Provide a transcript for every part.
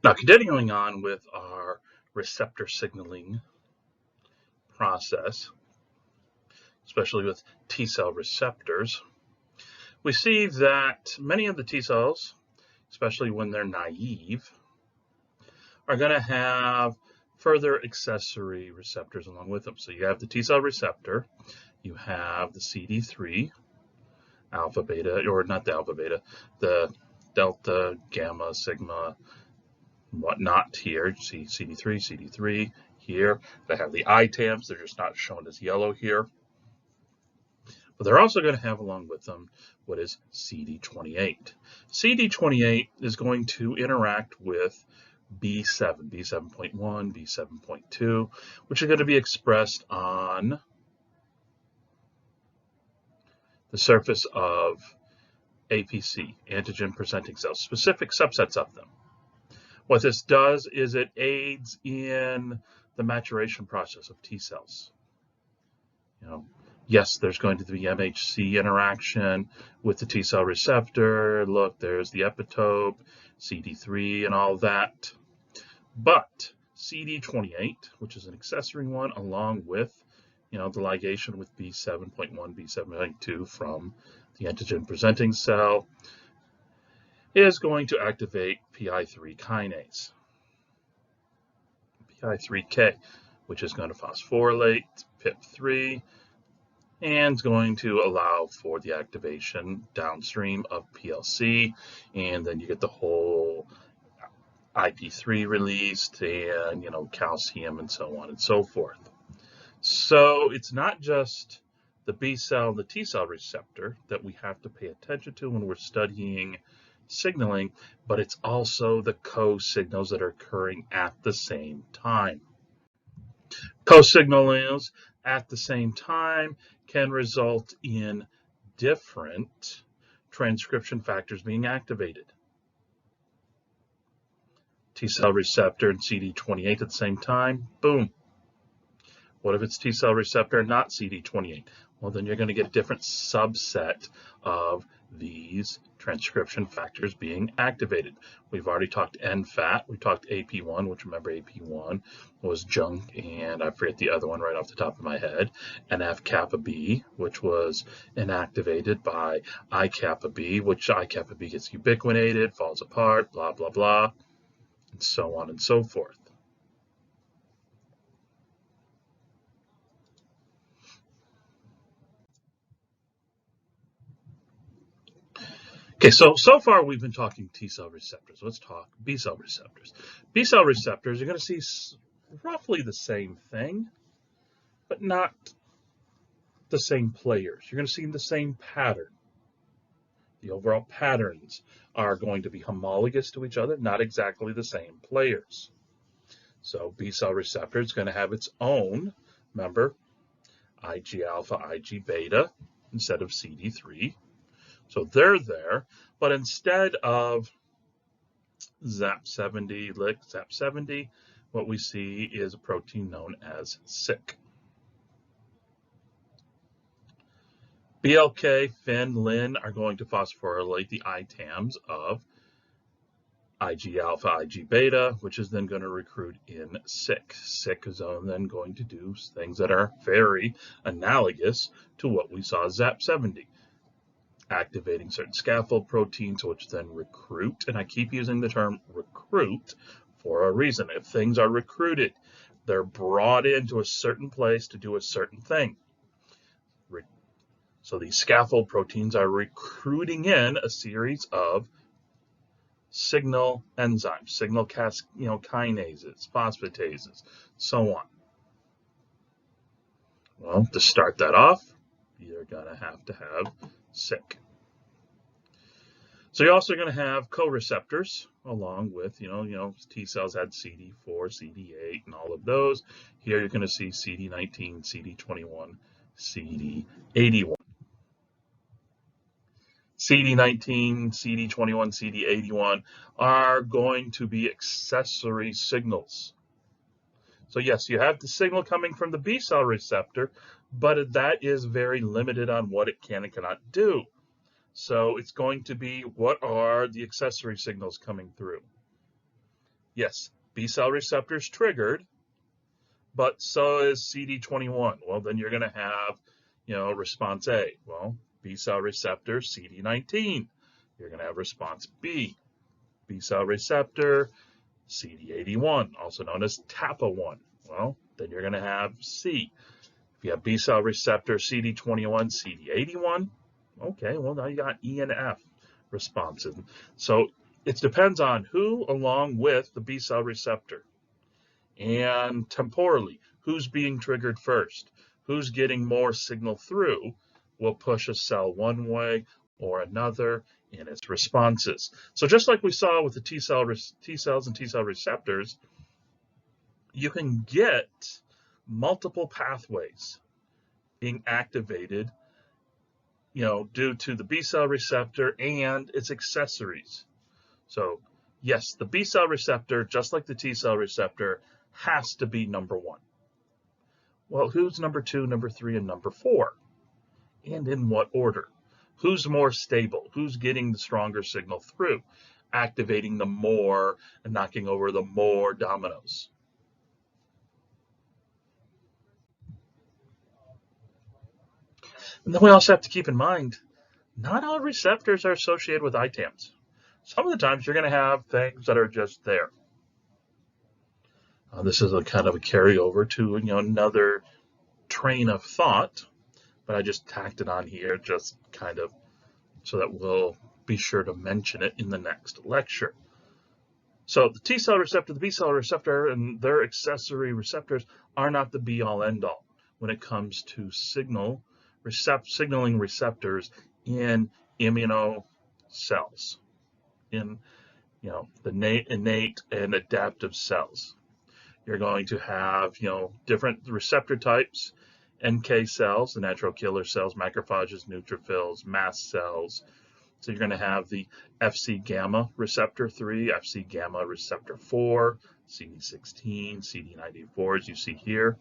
Now, continuing on with our receptor signaling process, especially with T cell receptors, we see that many of the T cells, especially when they're naive, are going to have further accessory receptors along with them. So you have the T cell receptor, you have the CD3, alpha, beta, or not the alpha, beta, the delta, gamma, sigma, whatnot here. You see CD3 here. They have the ITAMs, they're just not shown as yellow here. But they're also going to have along with them what is CD28. CD28 is going to interact with B7, B7.1, B7.2, which are going to be expressed on the surface of APC, antigen presenting cells, specific subsets of them. What this does is it aids in the maturation process of T cells. Yes, there's going to be MHC interaction with the T cell receptor. Look, there's the epitope, CD3 and all that. But CD28, which is an accessory one, along with the ligation with B7.1, B7.2 from the antigen presenting cell, is going to activate PI3 kinase, PI3K, which is going to phosphorylate PIP3 and is going to allow for the activation downstream of PLC, and then you get the whole IP3 released and calcium and so on and so forth. So it's not just the B cell and the T cell receptor that we have to pay attention to when we're studying signaling, but it's also the co-signals that are occurring at the same time. Co-signals at the same time can result in different transcription factors being activated. T cell receptor and CD28 at the same time, boom. What if it's T cell receptor and not CD28? Well, then you're going to get a different subset of these transcription factors being activated. We've already talked NFAT, we talked AP1, which remember AP1 was junk, and I forget the other one right off the top of my head, NF kappa B, which was inactivated by I kappa B, which I kappa B gets ubiquinated, falls apart, blah, blah, blah, and so on and so forth. Okay, so far we've been talking T cell receptors. Let's talk B cell receptors. B cell receptors, you're going to see roughly the same thing, but not the same players. You're going to see the same pattern. The overall patterns are going to be homologous to each other, not exactly the same players. So B cell receptor is going to have its own, remember, Ig alpha, Ig beta instead of CD3. So they're there, but instead of ZAP70, ZAP70, what we see is a protein known as SYK. BLK, Fin, Lin are going to phosphorylate the ITAMs of Ig alpha, Ig beta, which is then going to recruit in SYK. SYK is then going to do things that are very analogous to what we saw ZAP70. Activating certain scaffold proteins, which then recruit, and I keep using the term recruit for a reason. If things are recruited, they're brought into a certain place to do a certain thing. So these scaffold proteins are recruiting in a series of signal enzymes, signal kinases, phosphatases, so on. Well, to start that off, you're going to have SYK. So you're also going to have co-receptors along with, T cells had CD4, CD8, and all of those. Here you're going to see CD19, CD21, CD81. CD19, CD21, CD81 are going to be accessory signals. So yes, you have the signal coming from the B cell receptor, but that is very limited on what it can and cannot do. So it's going to be, what are the accessory signals coming through? Yes, B cell receptors triggered, but so is CD21. Well, then you're going to have, response A. Well, B cell receptor CD19. You're going to have response B. B cell receptor CD81, also known as TAPA1. Well, then you're going to have C. If you have B cell receptor CD21, CD81, okay, well, now you got E and F responses. So it depends on who along with the B cell receptor. And temporally, who's being triggered first, who's getting more signal through, will push a cell one way or another in its responses. So just like we saw with the T cells and T cell receptors, you can get multiple pathways being activated, due to the B cell receptor and its accessories. So yes, the B cell receptor, just like the T cell receptor, has to be number one. Well, who's number 2, number 3, and number 4? And in what order? Who's more stable? Who's getting the stronger signal through, activating the more and knocking over the more dominoes? And then we also have to keep in mind, not all receptors are associated with ITAMs. Some of the times you're going to have things that are just there. This is a kind of a carryover to another train of thought, but I just tacked it on here just kind of so that we'll be sure to mention it in the next lecture. So the T cell receptor, the B cell receptor, and their accessory receptors are not the be-all end-all when it comes to signaling receptors in immuno cells, in the innate and adaptive cells. You're going to have different receptor types: NK cells, the natural killer cells, macrophages, neutrophils, mast cells. So you're going to have the Fc gamma receptor 3, Fc gamma receptor 4, CD16, CD94, as you see here.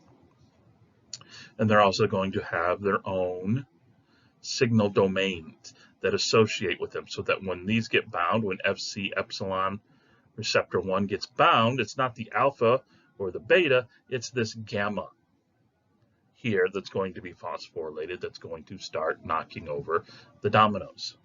And they're also going to have their own signal domains that associate with them, so that when these get bound, when Fc epsilon receptor 1 gets bound, it's not the alpha or the beta, it's this gamma here that's going to be phosphorylated, that's going to start knocking over the dominoes.